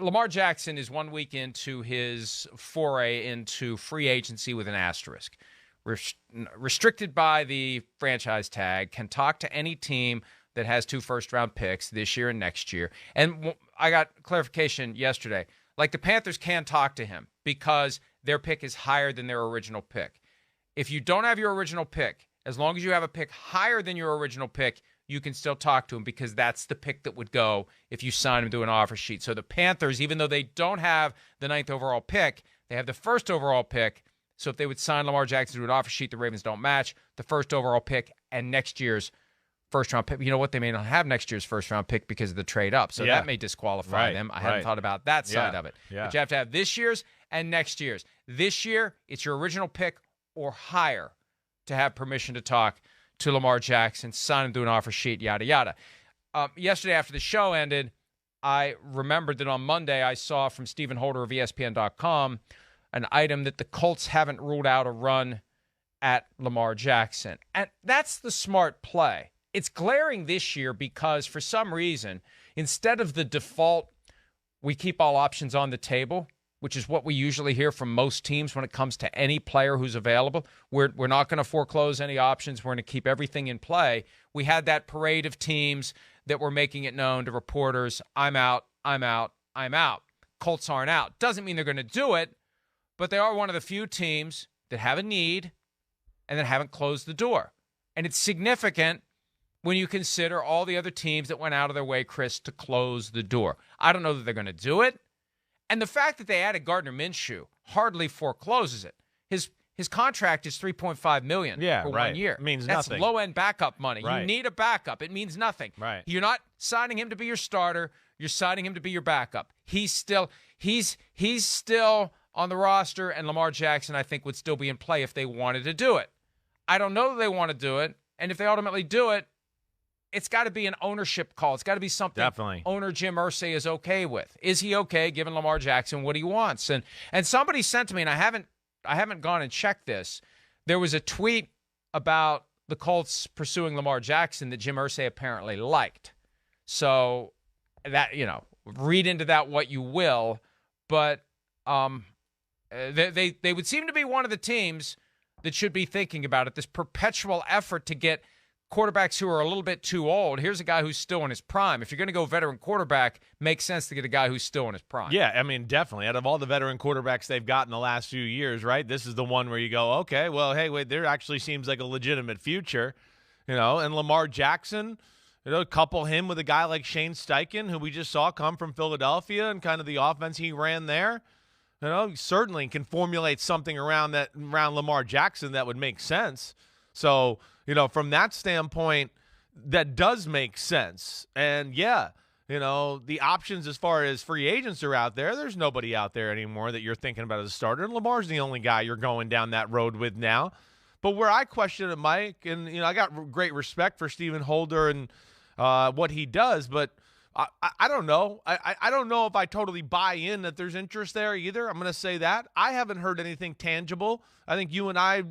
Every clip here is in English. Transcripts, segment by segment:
Lamar Jackson is 1 week into his foray into free agency with an asterisk. Restricted by the franchise tag, can talk to any team that has 2 first-round picks this year and next year. And I got clarification yesterday. Like, the Panthers can talk to him because their pick is higher than their original pick. If you don't have your original pick, as long as you have a pick higher than your original pick, you can still talk to him because that's the pick that would go if you sign him to an offer sheet. So the Panthers, even though they don't have the 9th overall pick, they have the 1st overall pick. So if they would sign Lamar Jackson to an offer sheet, the Ravens don't match the 1st overall pick and next year's first-round pick. You know what? They may not have next year's first-round pick because of the trade-up. So that may disqualify them. I hadn't thought about that side of it. Yeah. But you have to have this year's and next year's. This year, it's your original pick or higher to have permission to talk to Lamar Jackson, sign him to an offer sheet, yada, yada. Yesterday after the show ended, I remembered that on Monday I saw from Stephen Holder of ESPN.com an item that the Colts haven't ruled out a run at Lamar Jackson. And that's the smart play. It's glaring this year because for some reason, instead of the default, we keep all options on the table, which is what we usually hear from most teams when it comes to any player who's available. We're not going to foreclose any options. We're going to keep everything in play. We had that parade of teams that were making it known to reporters, I'm out, I'm out, I'm out. Colts aren't out. Doesn't mean they're going to do it, but they are one of the few teams that have a need and that haven't closed the door. And it's significant when you consider all the other teams that went out of their way, Chris, to close the door. I don't know that they're going to do it. And the fact that they added Gardner Minshew hardly forecloses it. His contract is $3.5 million for 1 year. It means That's nothing. low-end backup money. Right. You need a backup. It means nothing. Right. You're not signing him to be your starter. You're signing him to be your backup. He's still on the roster, and Lamar Jackson, I think, would still be in play if they wanted to do it. I don't know that they want to do it, and if they ultimately do it, it's got to be an ownership call. It's got to be something owner Jim Irsay is okay with. Is he okay giving Lamar Jackson what he wants? And somebody sent to me, and I haven't gone and checked this. There was a tweet about the Colts pursuing Lamar Jackson that Jim Irsay apparently liked. So that, read into that what you will, but they would seem to be one of the teams that should be thinking about it. This perpetual effort to get quarterbacks who are a little bit too old. Here's a guy who's still in his prime. If you're going to go veteran quarterback, makes sense to get a guy who's still in his prime. Yeah, I mean, definitely. Out of all the veteran quarterbacks they've got in the last few years, right, this is the one where you go, okay, well, hey, wait, there actually seems like a legitimate future, and Lamar Jackson, couple him with a guy like Shane Steichen, who we just saw come from Philadelphia and kind of the offense he ran there. He certainly can formulate something around Lamar Jackson that would make sense. So, from that standpoint, that does make sense. And, yeah, the options as far as free agents are out there, there's nobody out there anymore that you're thinking about as a starter. And Lamar's the only guy you're going down that road with now. But where I question it, Mike, and, I got great respect for Stephen Holder and what he does, but I don't know. I don't know if I totally buy in that there's interest there either. I'm going to say that. I haven't heard anything tangible. I think you and I,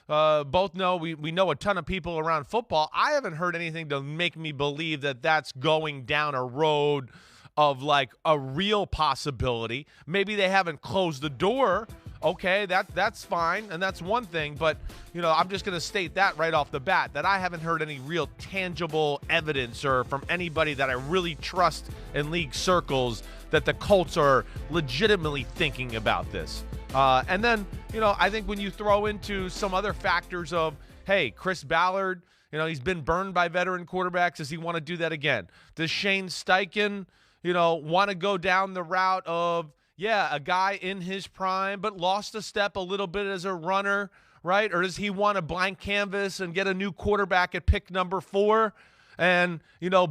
both know we know a ton of people around football. I haven't heard anything to make me believe that that's going down a road of like a real possibility. Maybe they haven't closed the door. Okay, that's fine, and that's one thing. But, I'm just going to state that right off the bat, that I haven't heard any real tangible evidence or from anybody that I really trust in league circles that the Colts are legitimately thinking about this. And then, I think when you throw into some other factors of, hey, Chris Ballard, he's been burned by veteran quarterbacks. Does he want to do that again? Does Shane Steichen, want to go down the route of, a guy in his prime but lost a step a little bit as a runner, right? Or does he want a blank canvas and get a new quarterback at pick number 4 and,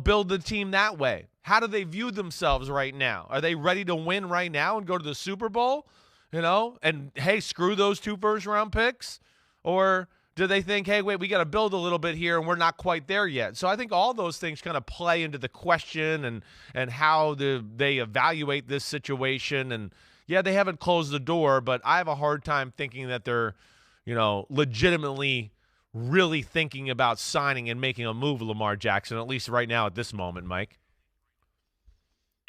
build the team that way? How do they view themselves right now? Are they ready to win right now and go to the Super Bowl? And, hey, screw those 2 first-round picks? Or do they think, hey, wait, we got to build a little bit here and we're not quite there yet? So I think all those things kind of play into the question and how they evaluate this situation. And, yeah, they haven't closed the door, but I have a hard time thinking that they're, legitimately really thinking about signing and making a move with Lamar Jackson, at least right now at this moment, Mike.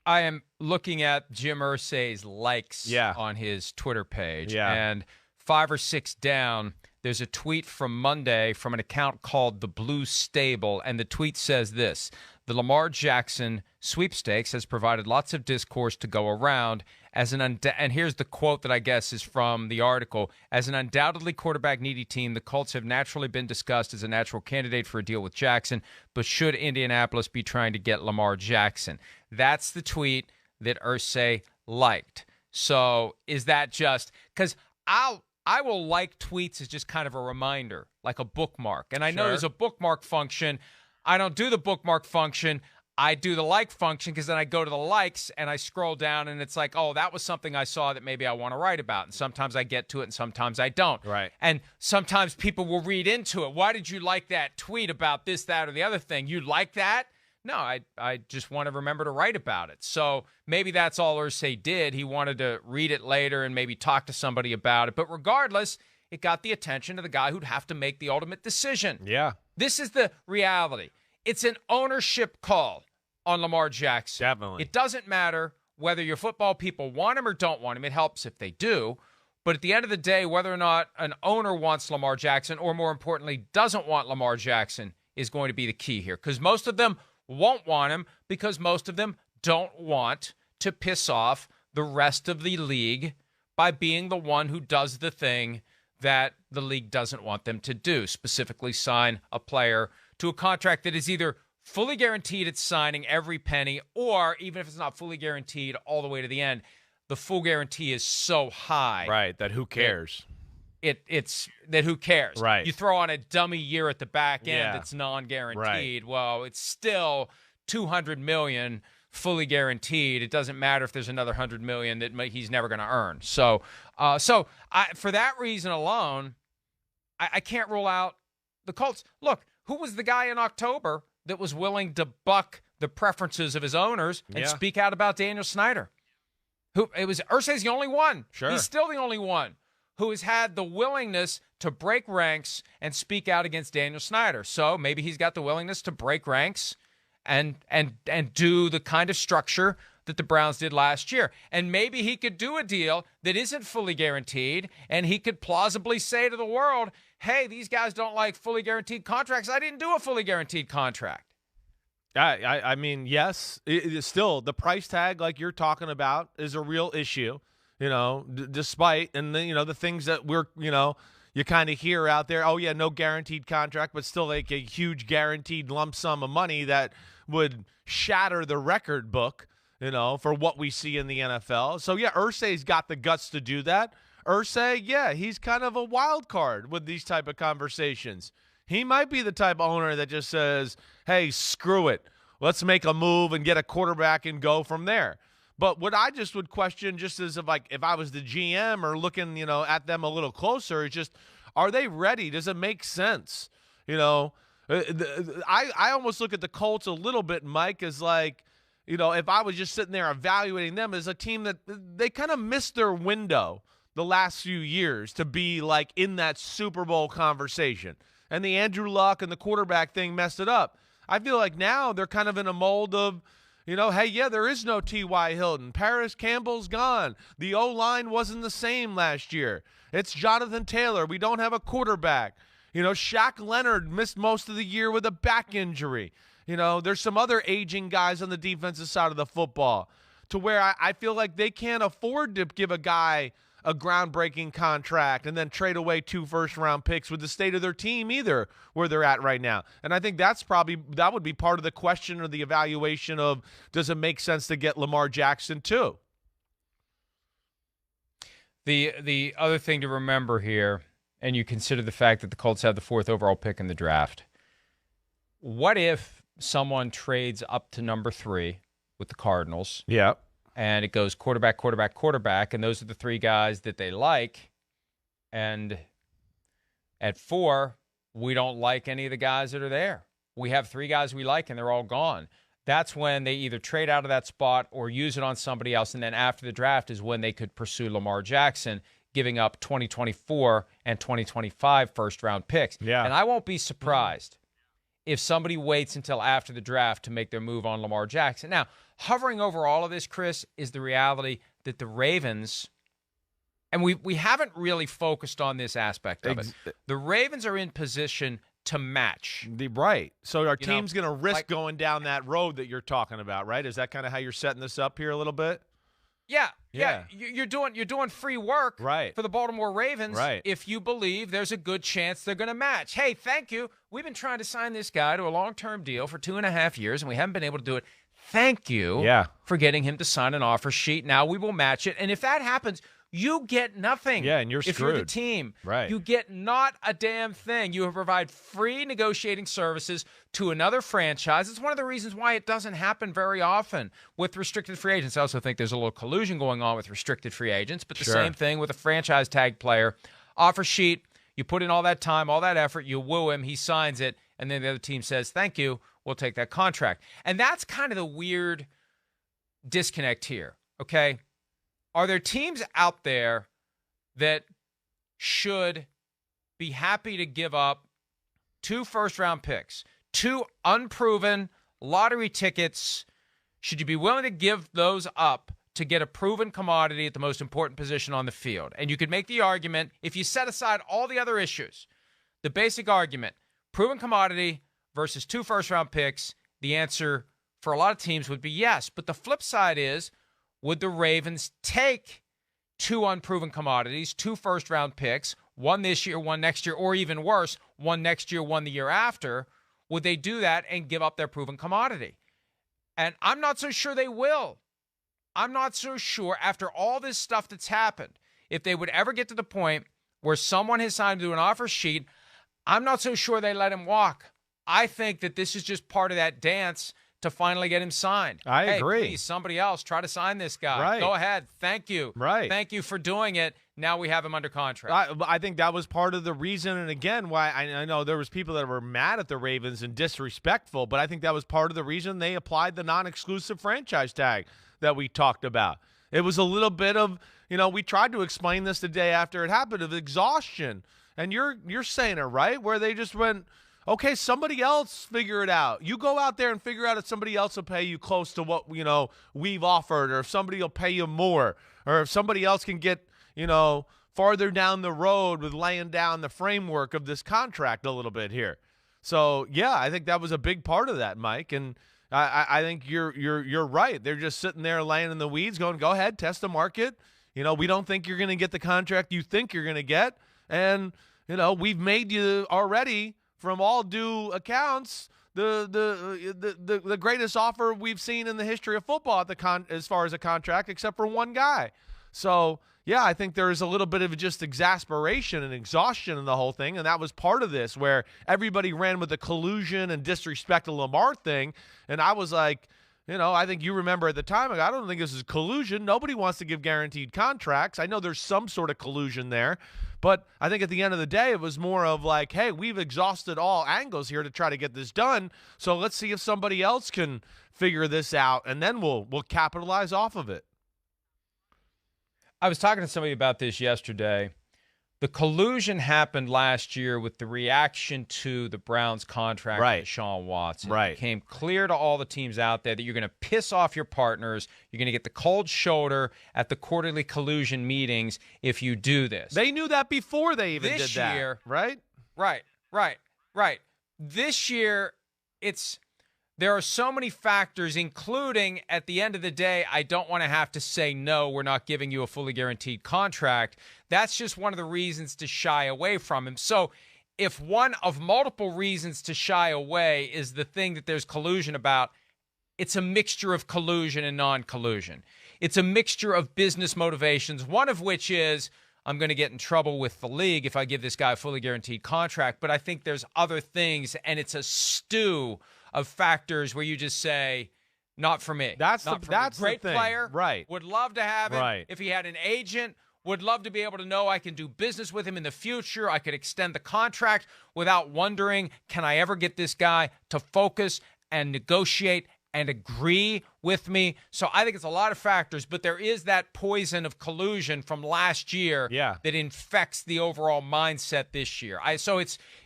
I am looking at Jim Irsay's likes Yeah. on his Twitter page. Yeah. And 5 or 6 down, there's a tweet from Monday from an account called The Blue Stable. And the tweet says this: the Lamar Jackson sweepstakes has provided lots of discourse to go around. And here's the quote that I guess is from the article. As an undoubtedly quarterback-needy team, the Colts have naturally been discussed as a natural candidate for a deal with Jackson, but should Indianapolis be trying to get Lamar Jackson? That's the tweet that Irsay liked. So is that just – because I will like tweets as just kind of a reminder, like a bookmark. And I know there's a bookmark function. I don't do the bookmark function. I do the like function because then I go to the likes and I scroll down and it's like, oh, that was something I saw that maybe I want to write about. And sometimes I get to it and sometimes I don't. Right. And sometimes people will read into it. Why did you like that tweet about this, that, or the other thing? You like that? No, I just want to remember to write about it. So maybe that's all Irsay did. He wanted to read it later and maybe talk to somebody about it. But regardless, it got the attention of the guy who'd have to make the ultimate decision. Yeah. This is the reality. It's an ownership call on Lamar Jackson. Definitely. It doesn't matter whether your football people want him or don't want him. It helps if they do. But at the end of the day, whether or not an owner wants Lamar Jackson or, more importantly, doesn't want Lamar Jackson is going to be the key here. Because most of them won't want him because most of them don't want to piss off the rest of the league by being the one who does the thing that the league doesn't want them to do, specifically sign a player to a contract that is either fully guaranteed at signing every penny, or even if it's not fully guaranteed all the way to the end, the full guarantee is so high. Right, that who cares? It's that who cares? Right. You throw on a dummy year at the back end Yeah. that's non-guaranteed. Right. Well, it's still $200 million fully guaranteed. It doesn't matter if there's another $100 million that he's never going to earn. So for that reason alone, I can't rule out the Colts. Look, who was the guy in October that was willing to buck the preferences of his owners and speak out about Daniel Snyder? Irsay's the only one. Sure. He's still the only one who has had the willingness to break ranks and speak out against Daniel Snyder. So maybe he's got the willingness to break ranks and do the kind of structure that the Browns did last year. And maybe he could do a deal that isn't fully guaranteed, and he could plausibly say to the world, hey, these guys don't like fully guaranteed contracts. I didn't do a fully guaranteed contract. I mean, yes, it is still the price tag like you're talking about is a real issue, despite, and the things that you kind of hear out there. Oh yeah, no guaranteed contract, but still like a huge guaranteed lump sum of money that would shatter the record book, for what we see in the NFL. So yeah, Irsay's got the guts to do that. Irsay, yeah, he's kind of a wild card with these type of conversations. He might be the type of owner that just says, hey, screw it. Let's make a move and get a quarterback and go from there. But what I just would question, just as if I was the GM or looking, at them a little closer, is just, are they ready? Does it make sense? I almost look at the Colts a little bit, Mike, as like, if I was just sitting there evaluating them as a team that they kind of missed their window the last few years to be like in that Super Bowl conversation. And the Andrew Luck and the quarterback thing messed it up. I feel like now they're kind of in a mold of, hey, yeah, there is no T.Y. Hilton. Paris Campbell's gone. The O-line wasn't the same last year. It's Jonathan Taylor. We don't have a quarterback. Shaq Leonard missed most of the year with a back injury. There's some other aging guys on the defensive side of the football to where I feel like they can't afford to give a guy a groundbreaking contract and then trade away 2 first-round picks with the state of their team either where they're at right now. And I think that would be part of the question or the evaluation of, does it make sense to get Lamar Jackson too? The other thing to remember here, and you consider the fact that the Colts have the 4th overall pick in the draft, what if someone trades up to number 3 with the Cardinals? Yeah. And it goes quarterback, quarterback, quarterback, and those are the 3 guys that they like. And at 4, we don't like any of the guys that are there. We have 3 guys we like, and they're all gone. That's when they either trade out of that spot or use it on somebody else, and then after the draft is when they could pursue Lamar Jackson, giving up 2024 and 2025 first-round picks. Yeah. And I won't be surprised if somebody waits until after the draft to make their move on Lamar Jackson. Now, hovering over all of this, Chris, is the reality that the Ravens, and we haven't really focused on this aspect of it. The Ravens are in position to match. Right. So our team's going to risk going down that road that you're talking about, right? Is that kind of how you're setting this up here a little bit? Yeah. You're doing free work for the Baltimore Ravens if you believe there's a good chance they're going to match. Hey, thank you. We've been trying to sign this guy to a long-term deal for 2.5 years, and we haven't been able to do it. Thank you for getting him to sign an offer sheet. Now we will match it. And if that happens, you get nothing. Yeah, and you're screwed. If you're the team. Right. You get not a damn thing. You provide free negotiating services to another franchise. It's one of the reasons why it doesn't happen very often with restricted free agents. I also think there's a little collusion going on with restricted free agents, but the same thing with a franchise tag player. Offer sheet, you put in all that time, all that effort, you woo him, he signs it, and then the other team says, thank you, we'll take that contract. And that's kind of the weird disconnect here, okay? Are there teams out there that should be happy to give up 2 first-round picks, 2 unproven lottery tickets? Should you be willing to give those up to get a proven commodity at the most important position on the field? And you could make the argument, if you set aside all the other issues, the basic argument, proven commodity versus 2 first-round picks, the answer for a lot of teams would be yes. But the flip side is, would the Ravens take 2 unproven commodities, 2 first-round picks, 1 this year, 1 next year, or even worse, 1 next year, 1 the year after? Would they do that and give up their proven commodity? And I'm not so sure they will. I'm not so sure after all this stuff that's happened, if they would ever get to the point where someone has signed to an offer sheet, I'm not so sure they let him walk. I think that this is just part of that dance to finally get him signed. I agree. Please, somebody else, try to sign this guy. Right. Go ahead. Thank you. Right. Thank you for doing it. Now we have him under contract. I think that was part of the reason, and again, why I know there was people that were mad at the Ravens and disrespectful, but I think that was part of the reason they applied the non-exclusive franchise tag that we talked about. It was a little bit of, we tried to explain this the day after it happened, of exhaustion. And you're saying it right, where they just went, okay, somebody else figure it out. You go out there and figure out if somebody else will pay you close to what, we've offered, or if somebody will pay you more, or if somebody else can get, farther down the road with laying down the framework of this contract a little bit here. So, yeah, I think that was a big part of that, Mike. And I think you're right. They're just sitting there laying in the weeds going, go ahead, test the market. We don't think you're going to get the contract you think you're going to get. And, we've made you already, from all due accounts, the greatest offer we've seen in the history of football as far as a contract, except for one guy. So, yeah, I think there is a little bit of just exasperation and exhaustion in the whole thing, and that was part of this, where everybody ran with the collusion and disrespect to Lamar thing, and I was like, I think you remember at the time, I don't think this is collusion. Nobody wants to give guaranteed contracts. I know there's some sort of collusion there, but I think at the end of the day, it was more of like, hey, we've exhausted all angles here to try to get this done, so let's see if somebody else can figure this out, and then we'll capitalize off of it. I was talking to somebody about this yesterday. The collusion happened last year with the reaction to the Browns' contract with Deshaun Watson. Right. It became clear to all the teams out there that you're going to piss off your partners. You're going to get the cold shoulder at the quarterly collusion meetings if you do this. They knew that before they even did that. This year, right? Right. This year, there are so many factors, including, at the end of the day, I don't want to have to say, no, we're not giving you a fully guaranteed contract. That's just one of the reasons to shy away from him. So if one of multiple reasons to shy away is the thing that there's collusion about, it's a mixture of collusion and non-collusion. It's a mixture of business motivations, one of which is, I'm going to get in trouble with the league if I give this guy a fully guaranteed contract. But I think there's other things, and it's a stew of factors where you just say, not for me. That's great the thing. Player. Right. Would love to have him. Right. If he had an agent, would love to be able to know I can do business with him in the future. I could extend the contract without wondering, can I ever get this guy to focus and negotiate and agree with me? So I think it's a lot of factors, but there is that poison of collusion from last year that infects the overall mindset this year. So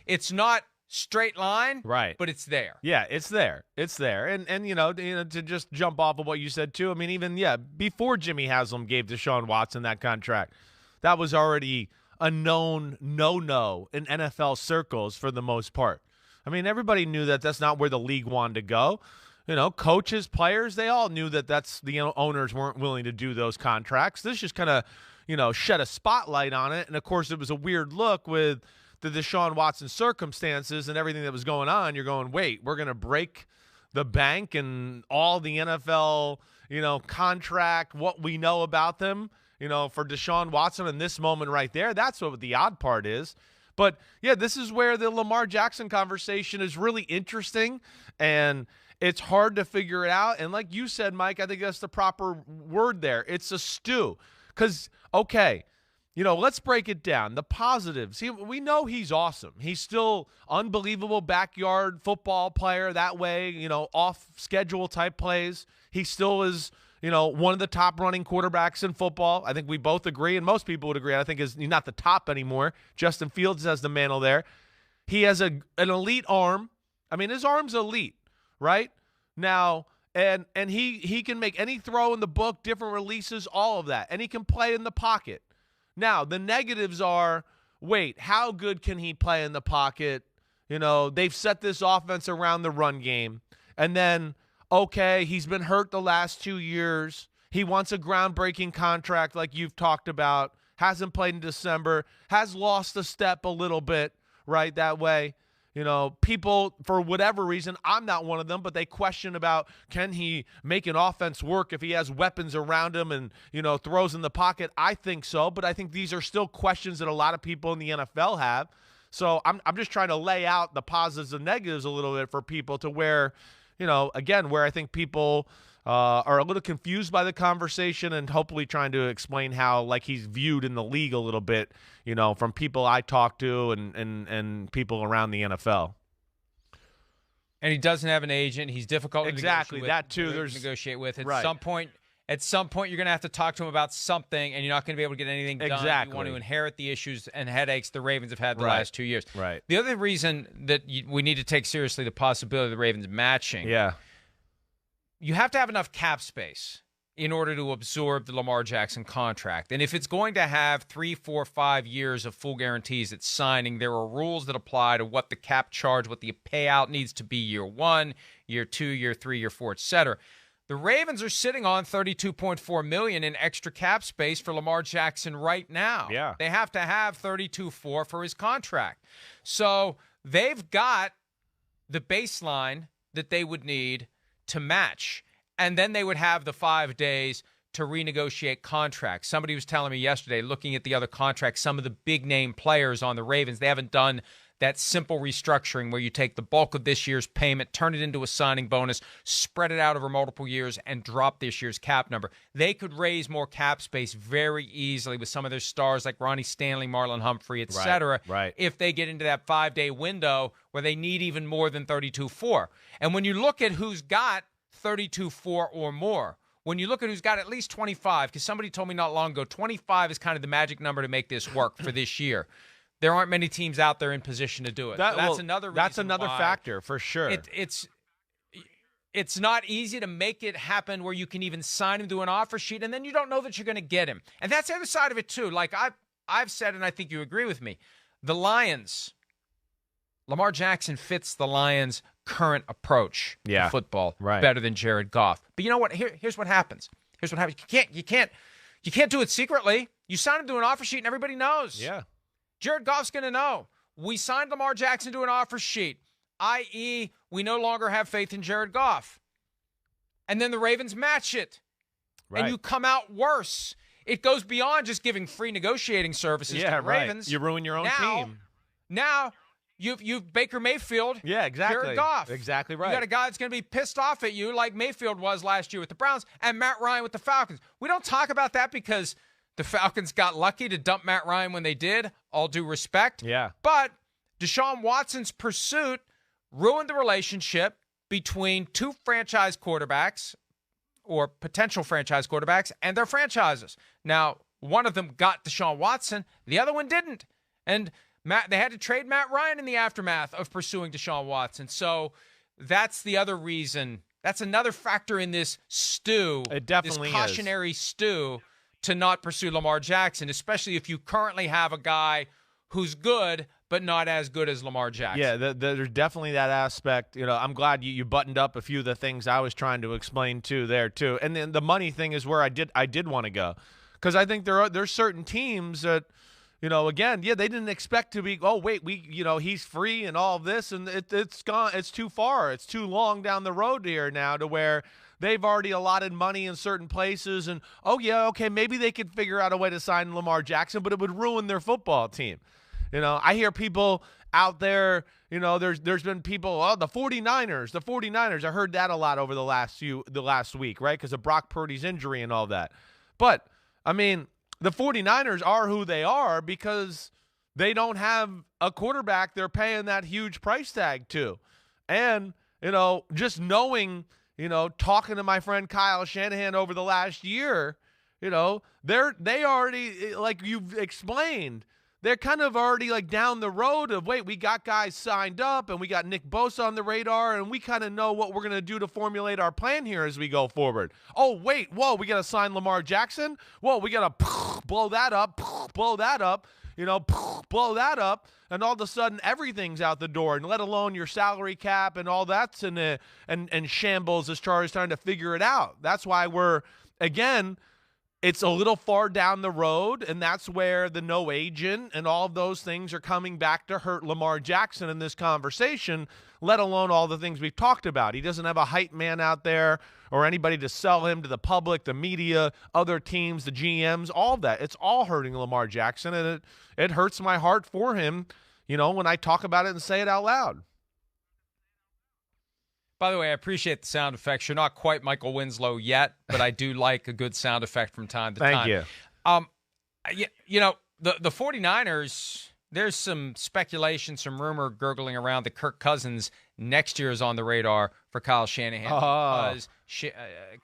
it's not straight line, right? But it's there. Yeah, it's there. It's there. And to just jump off of what you said too. I mean, even before Jimmy Haslam gave Deshaun Watson that contract, that was already a known no in NFL circles for the most part. I mean, everybody knew that that's not where the league wanted to go. Coaches, players, they all knew that that's the owners weren't willing to do those contracts. This just kind of, shed a spotlight on it. And, of course, it was a weird look with the Deshaun Watson circumstances and everything that was going on. You're going, wait, we're going to break the bank and all the NFL, contract, what we know about them, for Deshaun Watson in this moment right there. That's what the odd part is. But, yeah, this is where the Lamar Jackson conversation is really interesting, and it's hard to figure it out. And like you said, Mike, I think that's the proper word there. It's a stew. Because, okay, let's break it down. The positives. We know he's awesome. He's still unbelievable backyard football player that way, off-schedule type plays. He still is, one of the top running quarterbacks in football. I think we both agree, and most people would agree. I think he's not the top anymore. Justin Fields has the mantle there. He has an elite arm. I mean, his arm's elite, right? Now, and he can make any throw in the book, different releases, all of that. And he can play in the pocket. Now, the negatives are, wait, how good can he play in the pocket? They've set this offense around the run game. And then, okay, he's been hurt the last 2 years. He wants a groundbreaking contract like you've talked about. Hasn't played in December. Has lost a step a little bit, right, that way. People, for whatever reason, I'm not one of them, but they question about, can he make an offense work if he has weapons around him and, throws in the pocket? I think so, but I think these are still questions that a lot of people in the NFL have. So I'm just trying to lay out the positives and negatives a little bit for people to where, again, where I think people are a little confused by the conversation and hopefully trying to explain how, like, he's viewed in the league a little bit, from people I talk to and people around the NFL. And he doesn't have an agent. He's difficult exactly to that too. negotiate with. At right. some point, you're going to have to talk to him about something, and you're not going to be able to get anything done. Exactly. You want to inherit the issues and headaches the Ravens have had the last 2 years. Right. The other reason that we need to take seriously the possibility of the Ravens matching. Yeah. You have to have enough cap space in order to absorb the Lamar Jackson contract. And if it's going to have 3, 4, 5 years of full guarantees at signing, there are rules that apply to what the cap charge, what the payout needs to be year 1, year 2, year 3, year 4, etc. The Ravens are sitting on $32.4 million in extra cap space for Lamar Jackson right now. Yeah. They have to have $32.4 for his contract. So they've got the baseline that they would need to match, and then they would have the 5 days to renegotiate contracts. Somebody was telling me yesterday, looking at the other contracts, some of the big-name players on the Ravens, they haven't done that simple restructuring where you take the bulk of this year's payment, turn it into a signing bonus, spread it out over multiple years, and drop this year's cap number. They could raise more cap space very easily with some of their stars like Ronnie Stanley, Marlon Humphrey, etc. Right. If they get into that 5-day window where they need even more than $32.4. And when you look at who's got $32.4 or more, when you look at who's got at least 25, because somebody told me not long ago, 25 is kind of the magic number to make this work for this year. There aren't many teams out there in position to do it. That's another reason. That's another factor for sure. It's not easy to make it happen where you can even sign him to an offer sheet, and then you don't know that you're going to get him. And that's the other side of it too. Like I've said, and I think you agree with me, the Lions, Lamar Jackson fits the Lions' current approach to football better than Jared Goff. But you know what? Here's what happens. You can't do it secretly. You sign him to an offer sheet, and everybody knows. Yeah. Jared Goff's going to know. We signed Lamar Jackson to an offer sheet, i.e., we no longer have faith in Jared Goff. And then the Ravens match it. Right. And you come out worse. It goes beyond just giving free negotiating services to the Ravens. You ruin your own team. Now, you've Baker Mayfield. Yeah, exactly. Jared Goff. Exactly right. You got a guy that's going to be pissed off at you like Mayfield was last year with the Browns and Matt Ryan with the Falcons. We don't talk about that because the Falcons got lucky to dump Matt Ryan when they did, all due respect. Yeah. But Deshaun Watson's pursuit ruined the relationship between two franchise quarterbacks or potential franchise quarterbacks and their franchises. Now, one of them got Deshaun Watson, the other one didn't. And They had to trade Matt Ryan in the aftermath of pursuing Deshaun Watson. So that's the other reason. That's another factor in this stew. It definitely this cautionary stew to not pursue Lamar Jackson, especially if you currently have a guy who's good but not as good as Lamar Jackson. Yeah, there's definitely that aspect. I'm glad you buttoned up a few of the things I was trying to explain there too. And then the money thing is where I did want to go, because I think there's certain teams that, again, they didn't expect to be. Oh wait, he's free and all of this, and it's gone. It's too far. It's too long down the road here now to where they've already allotted money in certain places, and maybe they could figure out a way to sign Lamar Jackson, but it would ruin their football team. I hear people out there, there's been people, the 49ers. I heard that a lot over the last week, right? Because of Brock Purdy's injury and all that. But, I mean, the 49ers are who they are because they don't have a quarterback they're paying that huge price tag to. And, just knowing, talking to my friend Kyle Shanahan over the last year, they already, like you've explained, they're kind of already like down the road of, wait, we got guys signed up and we got Nick Bosa on the radar and we kind of know what we're going to do to formulate our plan here as we go forward. Oh, wait, we got to sign Lamar Jackson? Whoa, we got to blow that up, blow that up, and all of a sudden everything's out the door, and let alone your salary cap and all that's in and shambles as far as trying to figure it out. That's why it's a little far down the road, and that's where the no agent and all of those things are coming back to hurt Lamar Jackson in this conversation, let alone all the things we've talked about. He doesn't have a hype man out there or anybody to sell him to the public, the media, other teams, the GMs, all of that. It's all hurting Lamar Jackson, and it hurts my heart for him, when I talk about it and say it out loud. By the way, I appreciate the sound effects. You're not quite Michael Winslow yet, but I do like a good sound effect from time to time. Thank you. The 49ers, there's some speculation, some rumor gurgling around that Kirk Cousins next year is on the radar for Kyle Shanahan.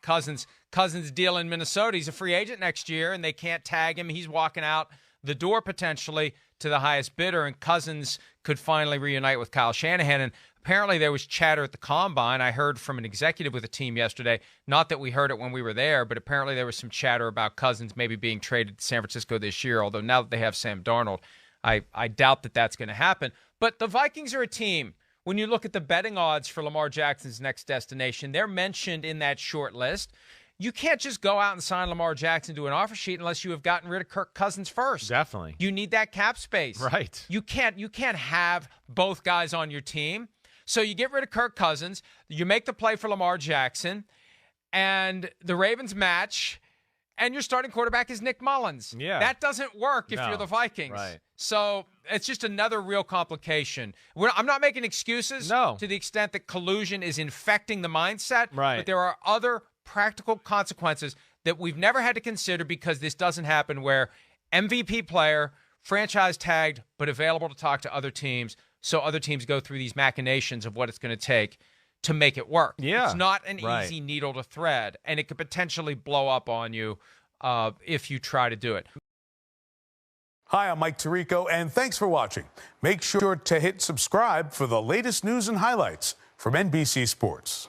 Because Cousins deal in Minnesota. He's a free agent next year, and they can't tag him. He's walking out the door potentially to the highest bidder, and Cousins could finally reunite with Kyle Shanahan. And apparently there was chatter at the Combine. I heard from an executive with the team yesterday, not that we heard it when we were there, but apparently there was some chatter about Cousins maybe being traded to San Francisco this year, although now that they have Sam Darnold, I doubt that that's going to happen. But the Vikings are a team. When you look at the betting odds for Lamar Jackson's next destination, they're mentioned in that short list. You can't just go out and sign Lamar Jackson to an offer sheet unless you have gotten rid of Kirk Cousins first. Definitely. You need that cap space. Right. You can't have both guys on your team. So you get rid of Kirk Cousins, you make the play for Lamar Jackson, and the Ravens match, and your starting quarterback is Nick Mullins. Yeah. That doesn't work if you're the Vikings. Right. So it's just another real complication. I'm not making excuses to the extent that collusion is infecting the mindset, right. But there are other practical consequences that we've never had to consider because this doesn't happen, where MVP player, franchise tagged, but available to talk to other teams, so other teams go through these machinations of what it's going to take to make it work. Yeah. It's not an easy needle to thread, and it could potentially blow up on you if you try to do it. Hi, I'm Mike Tirico, and thanks for watching. Make sure to hit subscribe for the latest news and highlights from NBC Sports.